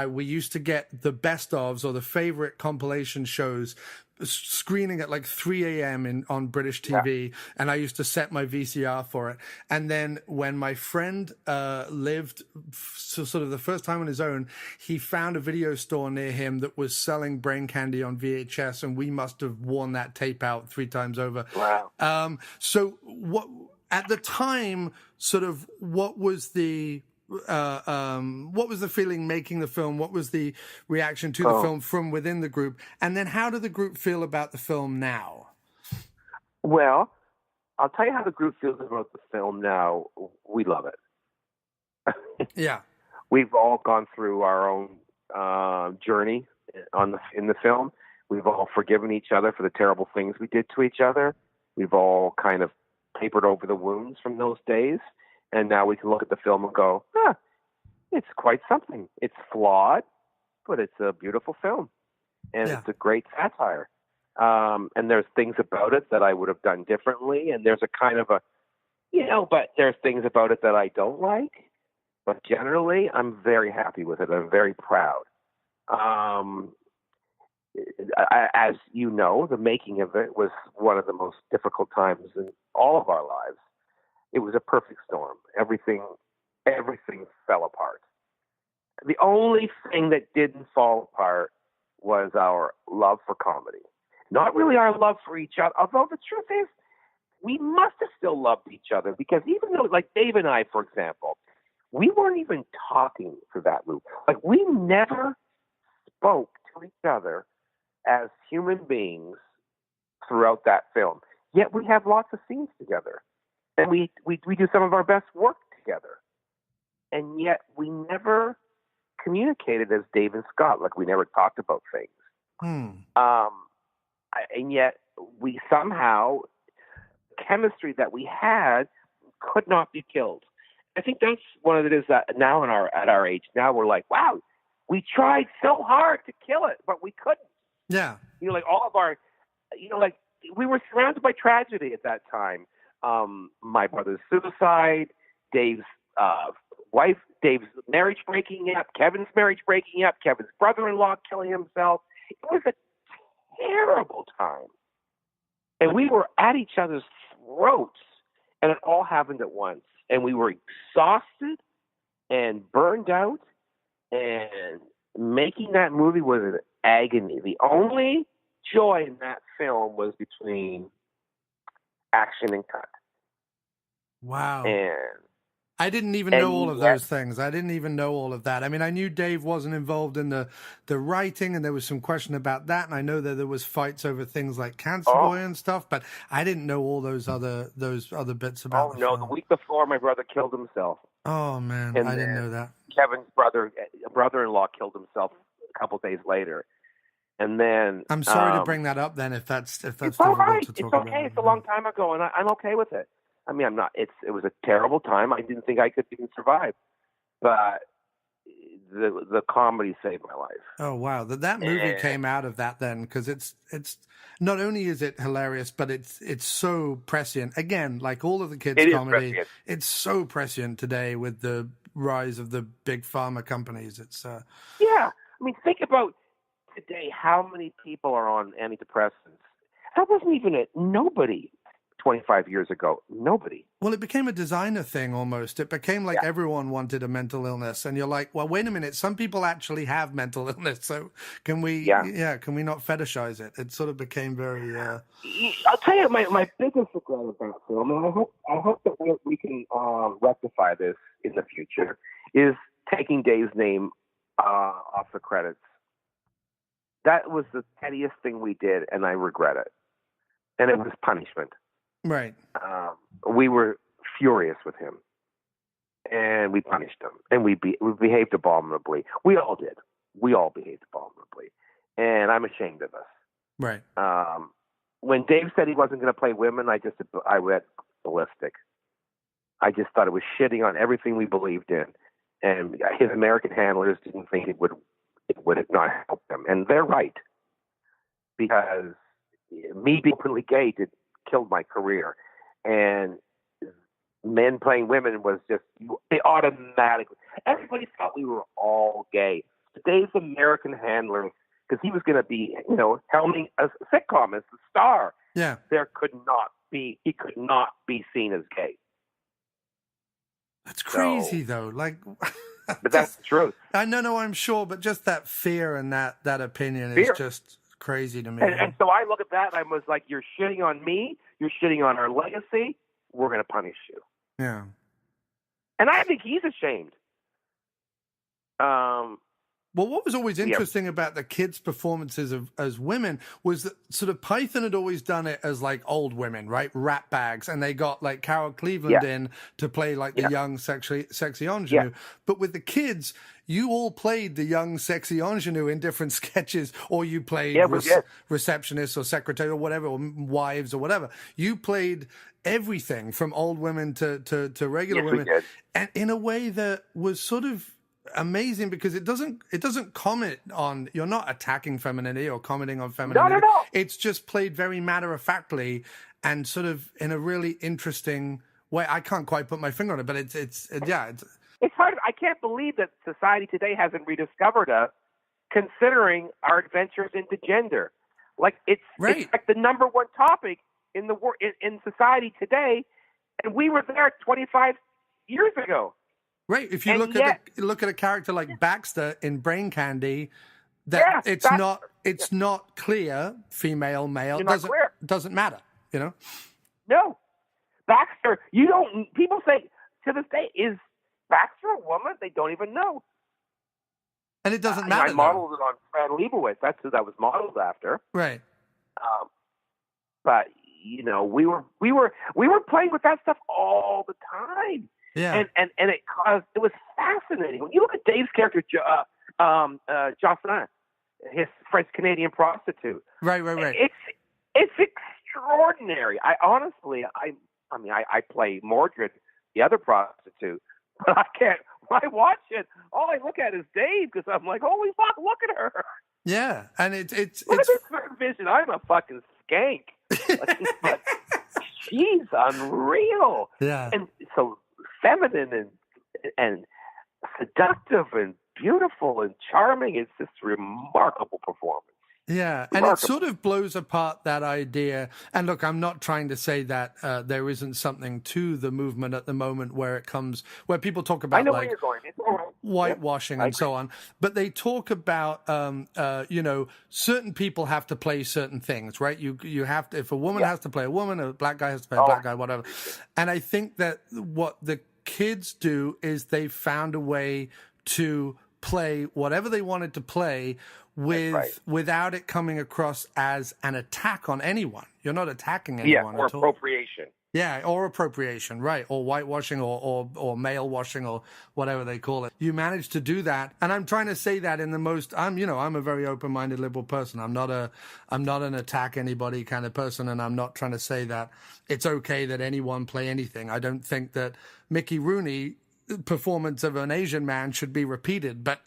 We used to get the best ofs or the favorite compilation shows screening at like 3 a.m. on British TV, and I used to set my VCR for it. And then when my friend lived sort of the first time on his own, he found a video store near him that was selling Brain Candy on VHS, and we must have worn that tape out 3 times over.
Wow.
So what at the time, sort of, what was the feeling making the film? What was the reaction to the film from within the group? And then how do the group feel about the film now?
Well, I'll tell you how the group feels about the film now. We love it.
Yeah.
We've all gone through our own journey in the film. We've all forgiven each other for the terrible things we did to each other. We've all kind of papered over the wounds from those days. And now we can look at the film and go, it's quite something. It's flawed, but it's a beautiful film. And it's a great satire. And there's things about it that I would have done differently. And there's a kind of but there's things about it that I don't like. But generally, I'm very happy with it. I'm very proud. As you know, the making of it was one of the most difficult times in all of our lives. It was a perfect storm. Everything fell apart. The only thing that didn't fall apart was our love for comedy. Not really our love for each other, although the truth is, we must have still loved each other, because even though, like Dave and I, for example, we weren't even talking for that movie. Like, we never spoke to each other as human beings throughout that film. Yet we have lots of scenes together. And we do some of our best work together. And yet we never communicated as Dave and Scott. Like, we never talked about things. And yet we somehow, chemistry that we had could not be killed. I think that's one of it is that now at our age, now we're like, wow, we tried so hard to kill it, but we couldn't.
Yeah.
Like all of our, like we were surrounded by tragedy at that time. My brother's suicide, Dave's wife, Dave's marriage breaking up, Kevin's marriage breaking up, Kevin's brother-in-law killing himself. It was a terrible time. And we were at each other's throats, and it all happened at once. And we were exhausted and burned out, and making that movie was an agony. The only joy in that film was between action and cut.
Wow.
And
I didn't even know all of those things. I didn't even know all of that. I mean, I knew Dave wasn't involved in the writing, and there was some question about that. And I know that there was fights over things like Cancer Boy and stuff, but I didn't know all those other bits about the film.
The week before, my brother killed himself.
Oh, man,
and
I didn't know that.
Kevin's brother-in-law killed himself a couple days later. And then
I'm sorry to bring that up. Then, if that's
it's all right.
to talk
It's
about.
okay. It's a long time ago, and I'm okay with it. I mean, I'm not. It was a terrible time. I didn't think I could even survive, but the comedy saved my life.
Oh wow, that movie came out of that then, because it's not only is it hilarious, but it's so prescient. Again, like all of the kids' comedy, it's so prescient today with the rise of the big pharma companies. It's
yeah. I mean, think about today. How many people are on antidepressants? That wasn't even nobody 25 years ago. Nobody.
Well, it became a designer thing almost. It became like everyone wanted a mental illness, and you're like, well, wait a minute. Some people actually have mental illness, so can we? Can we not fetishize it? It sort of became very.
I'll tell you, my biggest regret with that film, and I hope that we can rectify this in the future, is taking Dave's name off the credits. That was the pettiest thing we did, and I regret it. And it was punishment.
Right.
We were furious with him, and we punished him, and we behaved abominably. We all did. We all behaved abominably, and I'm ashamed of us.
Right.
When Dave said he wasn't going to play women, I went ballistic. I just thought it was shitting on everything we believed in, and his American handlers didn't think it would not help them, and they're right, because me being openly gay killed my career, and men playing women was just they automatically. Everybody thought we were all gay. Dave's American handlers, because he was going to be, helming a sitcom as the star.
Yeah,
he could not be seen as gay.
That's crazy, though. Like,
but that's the truth.
I know, I'm sure, but just that fear and that opinion is just crazy to me.
And so I look at that and I was like, you're shitting on me. You're shitting on our legacy. We're going to punish you.
Yeah.
And I think he's ashamed.
Well, what was always interesting about the kids' performances as women was that sort of Python had always done it as like old women, right? Rat bags. And they got like Carol Cleveland in to play like the young, sexy ingenue. But with the kids, you all played the young, sexy ingenue in different sketches, or you played receptionists or secretary or whatever, or wives or whatever. You played everything from old women to regular women. And in a way that was sort of amazing, because it doesn't comment on, you're not attacking femininity or commenting on femininity.
No.
It's just played very matter-of-factly and sort of in a really interesting way. I can't quite put my finger on it, but it's
hard. I can't believe that society today hasn't rediscovered us, considering our adventures into gender. Like it's like the number one topic in the in society today, and we were there 25 years ago.
Right. If you look at a character like Baxter in Brain Candy, that it's not clear, female, male. Doesn't matter,
No. Baxter, people say to this day, is Baxter a woman? They don't even know.
And it doesn't matter.
I modeled it on Fran Lebowitz. That's who that was modeled after.
Right.
But we were playing with that stuff all the time.
Yeah.
And it was fascinating. When you look at Dave's character, Jocelyn, his French Canadian prostitute.
Right.
It's extraordinary. I honestly, I play Mordred, the other prostitute, but I can't. When I watch it, all I look at is Dave, because I'm like, holy fuck, look at her.
Yeah, and it's
look at this vision. I'm a fucking skank, but she's unreal.
Yeah,
and so feminine and seductive and beautiful and charming. It's just a remarkable performance.
Yeah, and it sort of blows apart that idea. And look, I'm not trying to say that there isn't something to the movement at the moment where people talk about like whitewashing and so on. But they talk about, certain people have to play certain things, right? You have to, if a woman has to play a woman, a black guy has to play a black guy, whatever. And I think that what the kids do is they found a way to play whatever they wanted to play without it coming across as an attack on anyone. You're not attacking anyone
or
at all.
Appropriation.
Yeah, or appropriation, right, or whitewashing, or male washing, or whatever they call it. You managed to do that, and I'm trying to say that in the most. I'm a very open-minded liberal person. I'm not an attack anybody kind of person, and I'm not trying to say that it's okay that anyone play anything. I don't think that Mickey Rooney performance of an Asian man should be repeated, but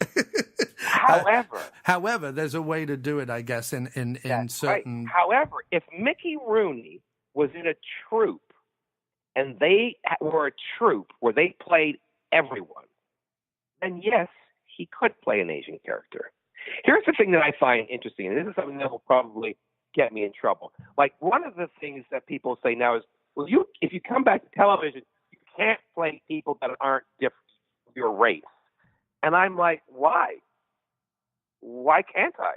however, there's a way to do it, I guess, in certain.
Right. However, if Mickey Rooney was in a troupe, and they were a troupe where they played everyone, then yes, he could play an Asian character. Here's the thing that I find interesting, and this is something that will probably get me in trouble. Like, one of the things that people say now is, well, if you come back to television, you can't play people that aren't different from your race. And I'm like, why? Why can't I?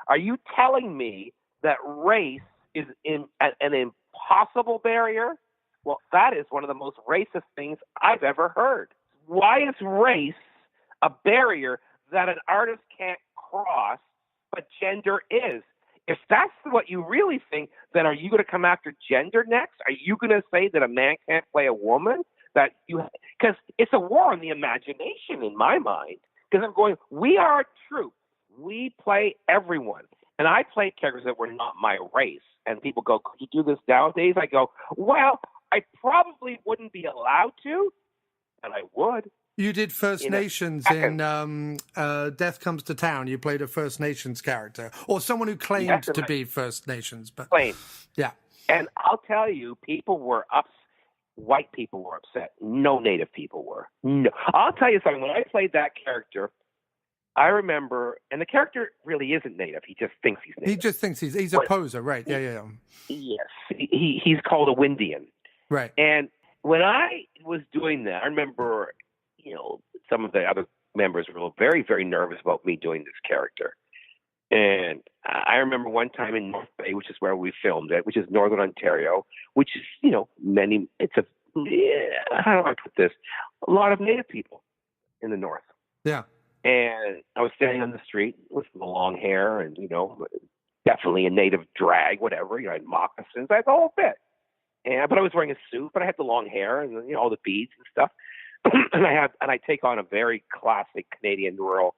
Are you telling me that race is an impossible barrier? Well, that is one of the most racist things I've ever heard. Why is race a barrier that an artist can't cross, but gender is? If that's what you really think, then are you going to come after gender next? Are you going to say that a man can't play a woman? Because it's a war on the imagination in my mind. Because I'm going, we are a troupe. We play everyone. And I played characters that were not my race. And people go, could you do this nowadays? I go, well, I probably wouldn't be allowed to, but I would.
You did First Nations in Death Comes to Town. You played a First Nations character, or someone who claimed to be First Nations. But yeah.
And I'll tell you, people were upset. White people were upset. No Native people were. No. I'll tell you something. When I played that character, I remember, and the character really isn't Native. He just thinks he's Native.
He just thinks he's a poser, right? Yeah.
Yes. He's called a Windian.
Right.
And when I was doing that, I remember, some of the other members were very, very nervous about me doing this character. And I remember one time in North Bay, which is where we filmed it, which is Northern Ontario, which is, how do I put this? A lot of Native people in the North.
Yeah.
And I was standing on the street with the long hair and, definitely a Native drag, whatever. I had moccasins. I had the whole bit. But I was wearing a suit, but I had the long hair and, all the beads and stuff. and I take on a very classic Canadian rural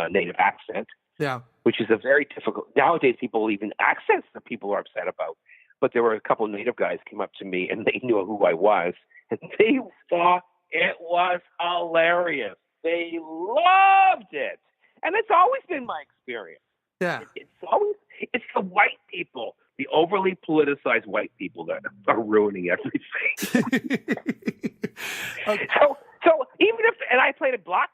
Native accent.
Yeah.
Which is a very difficult. Nowadays, people even accents that people are upset about. But there were a couple of Native guys came up to me and they knew who I was. And they thought it was hilarious. They loved it. And it's always been my experience.
Yeah.
It's the white people, the overly politicized white people that are ruining everything.
Okay.
So even if, and I had a black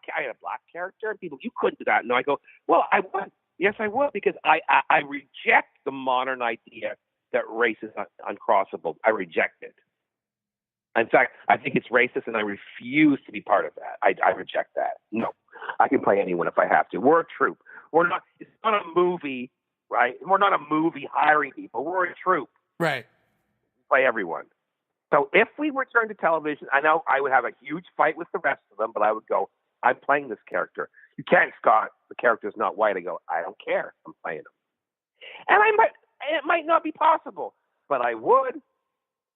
character, and people, you couldn't do that. No, I go, well, I would. Yes, I would, because I reject the modern idea that race is uncrossable. I reject it. In fact, I think it's racist, and I refuse to be part of that. I reject that. No, I can play anyone if I have to. We're a troupe. It's not a movie, right? We're not a movie hiring people. We're a troupe.
Right.
We play everyone. So if we return to television, I know I would have a huge fight with the rest of them, but I would go, I'm playing this character. You can't, Scott. The character's not white. I go, I don't care. I'm playing him. And it might not be possible, but I would,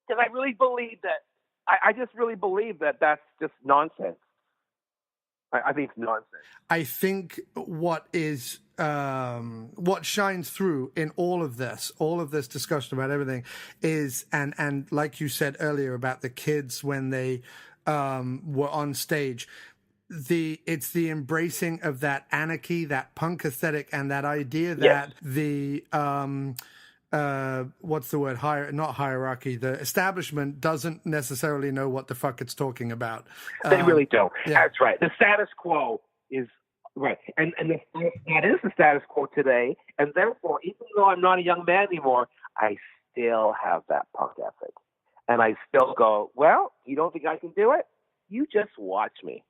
because I really believe that. I just really believe that that's just nonsense. I think it's nonsense.
I think what shines through in all of this discussion about everything is, and like you said earlier about the kids when they were on stage, it's the embracing of that anarchy, that punk aesthetic, and that idea that the what's the word? Not hierarchy. The establishment doesn't necessarily know what the fuck it's talking about.
They really don't. Yeah. That's right. The status quo is right, and that is the status quo today. And therefore, even though I'm not a young man anymore, I still have that punk ethic, and I still go, well, you don't think I can do it? You just watch me.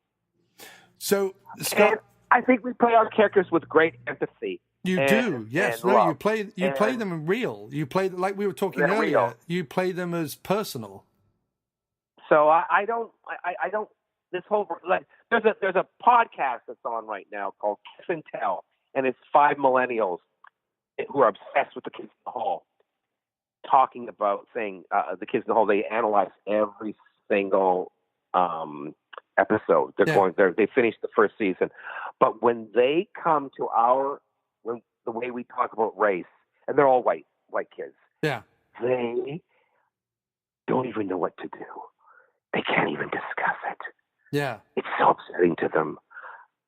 So, Scott,
and I think we play our characters with great empathy.
You do, yes. No, you play them real. You play, like we were talking earlier, real. You play them as personal.
So I don't, this whole, like, there's a podcast that's on right now called Kiss and Tell, and it's 5 millennials who are obsessed with the Kids in the Hall. talking about saying the kids in the hall, they analyze every single episode. They finished the first season, but when they come to the way we talk about race, and they're all white kids, they don't even know what to do. They can't even discuss it.
Yeah, it's
so upsetting to them.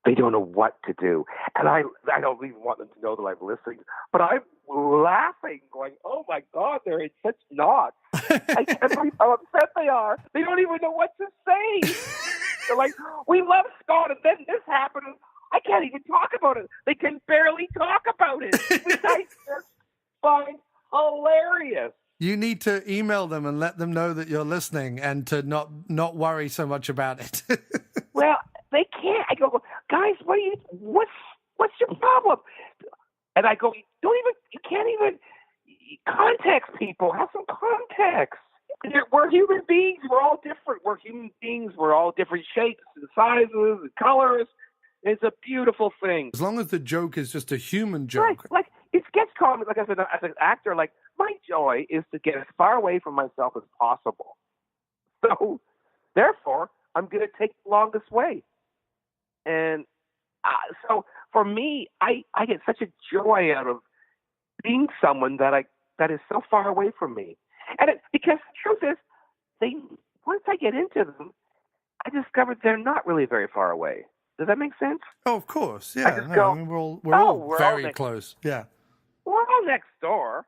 They don't know what to do, and I don't even want them to know that I'm listening, but I'm laughing, going, "Oh my God, they're in such knots! I can't believe how upset they are. They don't even know what to say." They're like, "We love Scott, and then this happened. And I can't even talk about it. They can barely talk about it," which I just find hilarious.
You need to email them and let them know that you're listening, and to not worry so much about it.
Well, they can't. I go, "Guys, what's your problem?" And I go, you can't even context people. Have some context. We're human beings. We're all different. We're human beings. We're all different shapes and sizes and colors. It's a beautiful thing.
As long as the joke is just a human joke.
Right. Like, it gets common. Like I said, as an actor, like, my joy is to get as far away from myself as possible. So, therefore, I'm going to take the longest way. And so, for me, I get such a joy out of being someone that is so far away from me. And because the truth is, once I get into them, I discovered they're not really very far away. Does that make sense?
Oh, of course. Yeah. We're all very close. Yeah.
We're all next door.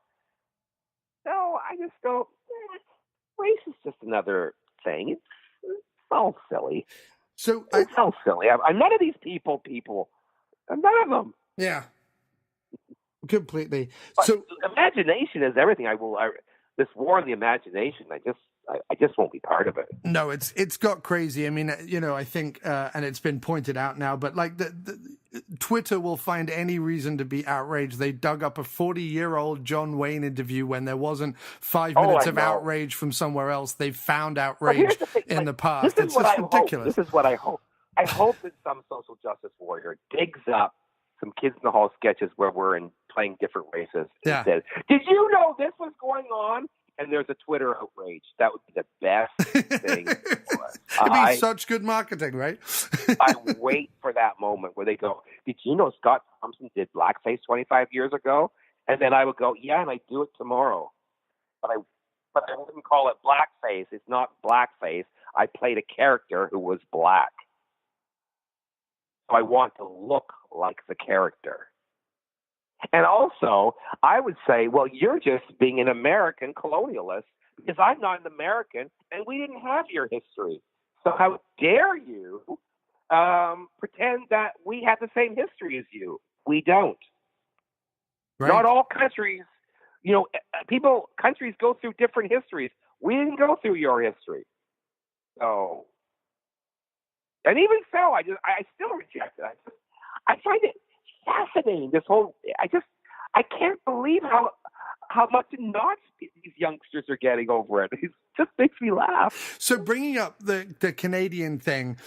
So I just go, race is just another thing. It's all silly.
So
it's all silly. I'm none of these people. I'm none of them.
Yeah. Completely.
But
so
imagination is everything. This war on the imagination, I just won't be part of it.
No, it's got crazy. I mean, I think, and it's been pointed out now, but like the Twitter will find any reason to be outraged. They dug up a 40-year-old John Wayne interview when there wasn't 5 minutes of outrage from somewhere else. They found outrage in the past. It's just ridiculous.
This is what I hope. I hope that some social justice warrior digs up some Kids in the Hall sketches where we're playing different races and says, "Did you know this was going on?" And there's a Twitter outrage. That would be the best thing.
It'd be such good marketing, right?
I wait for that moment where they go, "Did you know Scott Thompson did blackface 25 years ago?" And then I would go, "Yeah, and I do it tomorrow." But I wouldn't call it blackface. It's not blackface. I played a character who was black. So I want to look like the character. And also, I would say, well, you're just being an American colonialist because I'm not an American and we didn't have your history. So how dare you pretend that we have the same history as you? We don't. Right. Not all countries, countries go through different histories. We didn't go through your history. So, and even so, I still reject it. I find it fascinating. This whole, I can't believe how much knots these youngsters are getting over it. It just makes me laugh.
So bringing up the Canadian thing,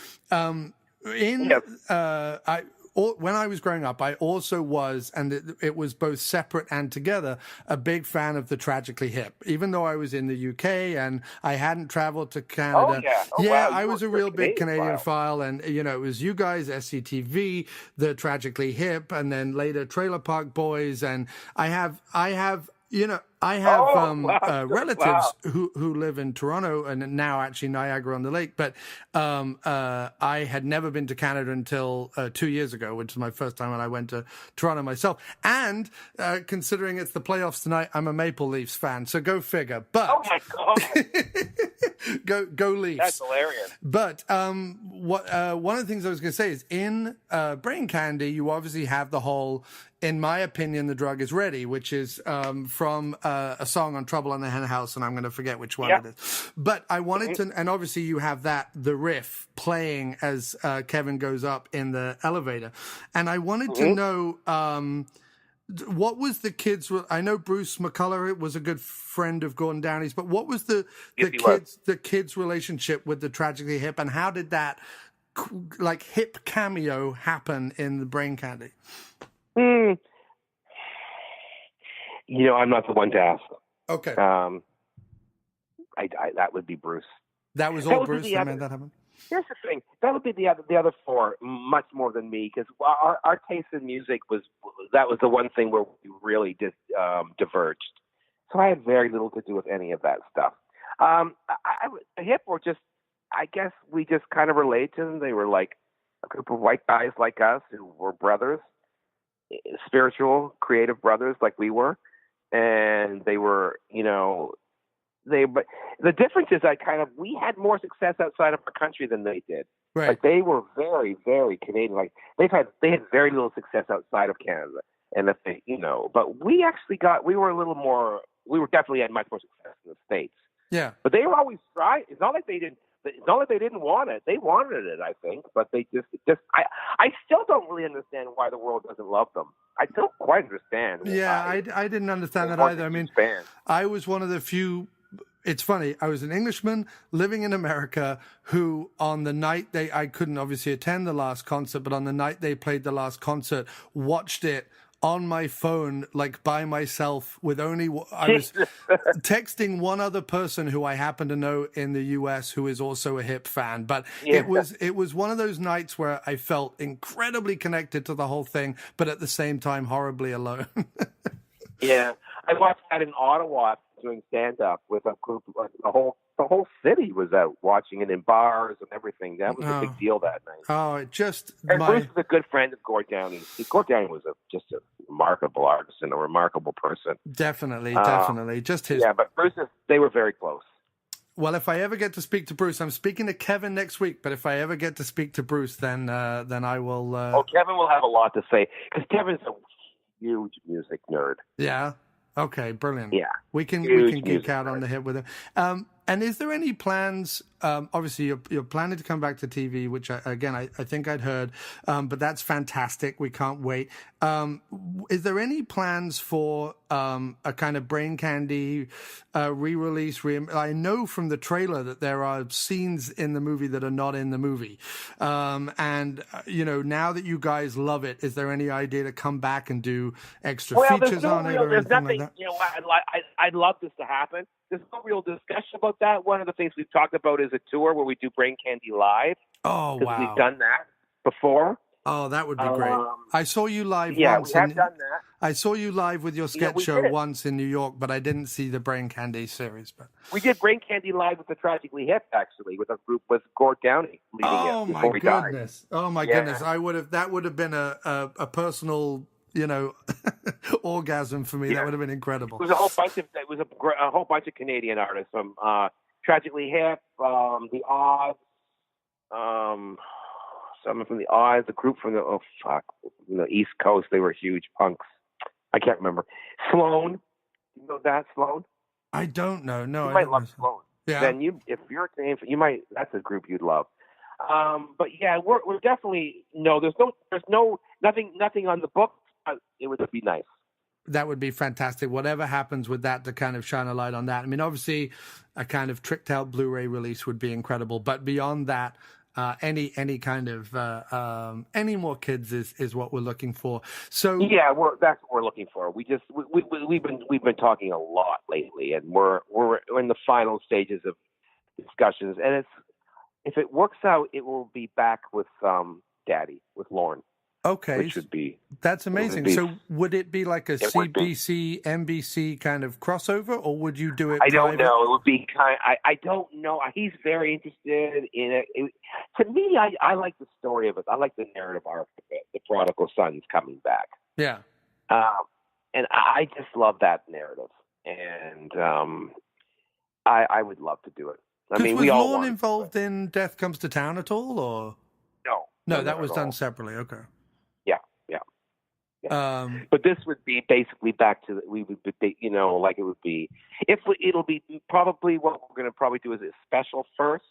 when I was growing up, I also was, and it was both separate and together, a big fan of the Tragically Hip. Even though I was in the UK and I hadn't traveled to Canada.
Wow,
I was a real big Canadian file. And, it was you guys, SCTV, the Tragically Hip, and then later Trailer Park Boys. And I have relatives who live in Toronto and now actually Niagara-on-the-Lake, but I had never been to Canada until 2 years ago, which was my first time when I went to Toronto myself. And considering it's the playoffs tonight, I'm a Maple Leafs fan, so go figure. But
oh my
God, go Leafs!
That's hilarious.
But one of the things I was going to say is in Brain Candy, you obviously have the whole. In my opinion, the drug is ready, which is from a song on Trouble in the Hen House, and I'm going to forget which one it is. But I wanted to, and obviously you have the riff playing as Kevin goes up in the elevator. And I wanted to know, what was the kids' I know Bruce McCullough was a good friend of Gordon Downey's, but what was the kids' relationship with the Tragically Hip, and how did that hip cameo happen in the Brain Candy?
I'm not the one to ask.
Okay.
That would be Bruce.
That was all Bruce that made that happen?
Here's the thing. That would be the other four much more than me, because our taste in music was the one thing where we really just diverged. So I had very little to do with any of that stuff. The Hip were just, I guess we just kind of related to them. They were like a group of white guys like us who were brothers, spiritual, creative brothers like we were. And they were, but the difference is we had more success outside of our country than they did.
Right.
Like they were very, very Canadian. Like they had very little success outside of Canada. And but we definitely had much more success in the States.
Yeah.
But they were always trying. It's not like they didn't want it. They wanted it, I think, but they just I still don't really understand why the world doesn't love them. I don't quite understand.
Yeah, I didn't understand that either. I mean, I was one of the few. It's funny. I was an Englishman living in America who, on the night I couldn't obviously attend the last concert, but on the night they played the last concert, watched it on my phone, like by myself, with I was texting one other person who I happen to know in the US who is also a Hip fan. But it was one of those nights where I felt incredibly connected to the whole thing, but at the same time horribly alone.
Yeah, I watched that in Ottawa doing stand-up with a group. The whole city was out watching it in bars and everything. That was a big deal that night.
Oh,
Bruce is a good friend of Gord Downie. Gord Downie was just a remarkable artist and a remarkable person.
Definitely. Just his.
Yeah, but they were very close.
Well, if I ever get to speak to Bruce, I'm speaking to Kevin next week. But if I ever get to speak to Bruce, then I will.
Kevin will have a lot to say, because Kevin's a huge music nerd.
Yeah. Okay, brilliant.
Yeah,
we can geek out on the Hip with him. And is there any plans? Obviously, you're planning to come back to TV, which I think I'd heard, but that's fantastic. We can't wait. Is there any plans for a kind of Brain Candy re-release? I know from the trailer that there are scenes in the movie that are not in the movie, and now that you guys love it, is there any idea to come back and do extra features on it or anything like that?
I'd love this to happen. There's no real discussion about that. One of the things we've talked about is a tour where we do Brain Candy live.
Oh, wow.
We've done that before.
Oh, that would be great. I saw you live once.
Yeah, we have done that.
I saw you live with your sketch show once in New York, but I didn't see the Brain Candy series. But
we did Brain Candy live with the Tragically Hip, actually, with a group with Gord Downie leading it before he died.
Oh, my goodness. That would have been a personal... orgasm for me. Yeah. That would have been incredible.
It was a whole bunch of Canadian artists from Tragically Hip, the Odds, someone from the Odds, the group from the East Coast. They were huge punks. I can't remember. Sloan, you know that Sloan?
I don't know. No,
you might love Sloan.
Yeah.
Then if you're a Canadian, you might. That's a group you'd love. But yeah, we're definitely there's nothing on the book. It would be nice.
That would be fantastic. Whatever happens with that, to kind of shine a light on that. I mean, obviously, a kind of tricked out Blu-ray release would be incredible. But beyond that, any kind of any more kids is what we're looking for. So
yeah, that's what we're looking for. We've been talking a lot lately, and we're in the final stages of discussions. And if it works out, it will be back with Daddy, with Lorne.
Okay,
which would be
that's amazing. So would it be like a CBC, NBC kind of crossover, or would you do it?
I don't know. It would be I don't know. He's very interested in it. To me, I like the story of it. I like the narrative arc of it. The prodigal son's coming back.
Yeah.
And I just love that narrative, and I would love to do it. I mean,
was Lorne involved in Death Comes to Town at all, or no? That was done separately. Okay.
Yeah. But this would be basically back to like it would be. It'll be probably what we're going to probably do is a special first,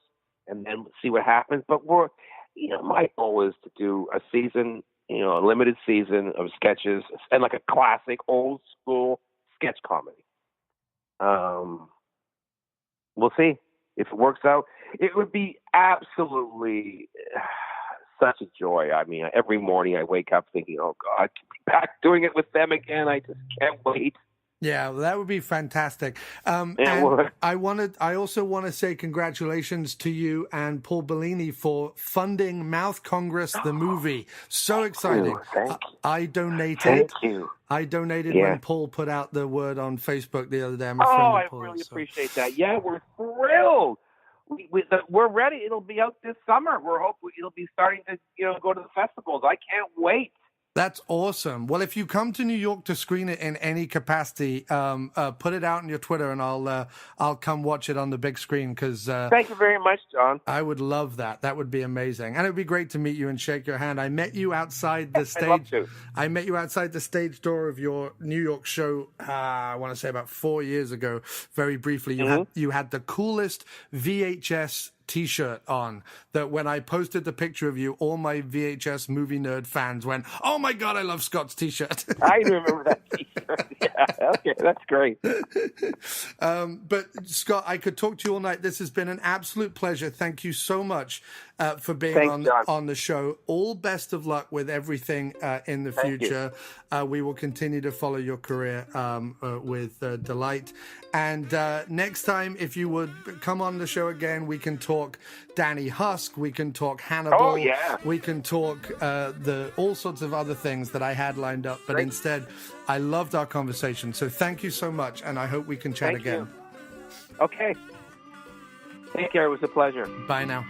and then see what happens. But my goal is to do a season, a limited season of sketches and like a classic old school sketch comedy. We'll see if it works out. It would be absolutely. Such a joy. I mean, every morning I wake up thinking, oh, God, to be back doing it with them again. I just can't wait.
Yeah, well, that would be fantastic. And I also want to say congratulations to you and Paul Bellini for funding Mouth Congress, the movie. So exciting.
Thank you.
I donated.
Thank you.
I donated when Paul put out the word on Facebook the other day. I'm a friend of Paul,
really appreciate that. Yeah, we're thrilled. We're ready. It'll be out this summer. We're hoping it'll be starting to go to the festivals. I can't wait.
That's awesome. Well, if you come to New York to screen it in any capacity, put it out on your Twitter, and I'll come watch it on the big screen. Because
thank you very much, John.
I would love that. That would be amazing, and it would be great to meet you and shake your hand. I met you outside the stage.
I'd love to.
I met you outside the stage door of your New York show. I want to say about 4 years ago. Very briefly, you had the coolest VHS T-shirt on that when I posted the picture of you, all my VHS movie nerd fans went, "Oh my God, I love Scott's T-shirt."
I remember that T-shirt. Yeah, okay, that's great.
But Scott, I could talk to you all night. This has been an absolute pleasure. Thank you so much for being on the show. All best of luck with everything in the future. We will continue to follow your career with delight. And next time, if you would come on the show again, we can talk Danny Husk, we can talk Hannibal, we can talk all sorts of other things that I had lined up. But instead, I loved our conversation. So thank you so much, and I hope we can chat again.
Okay. Take care. It was a pleasure.
Bye now.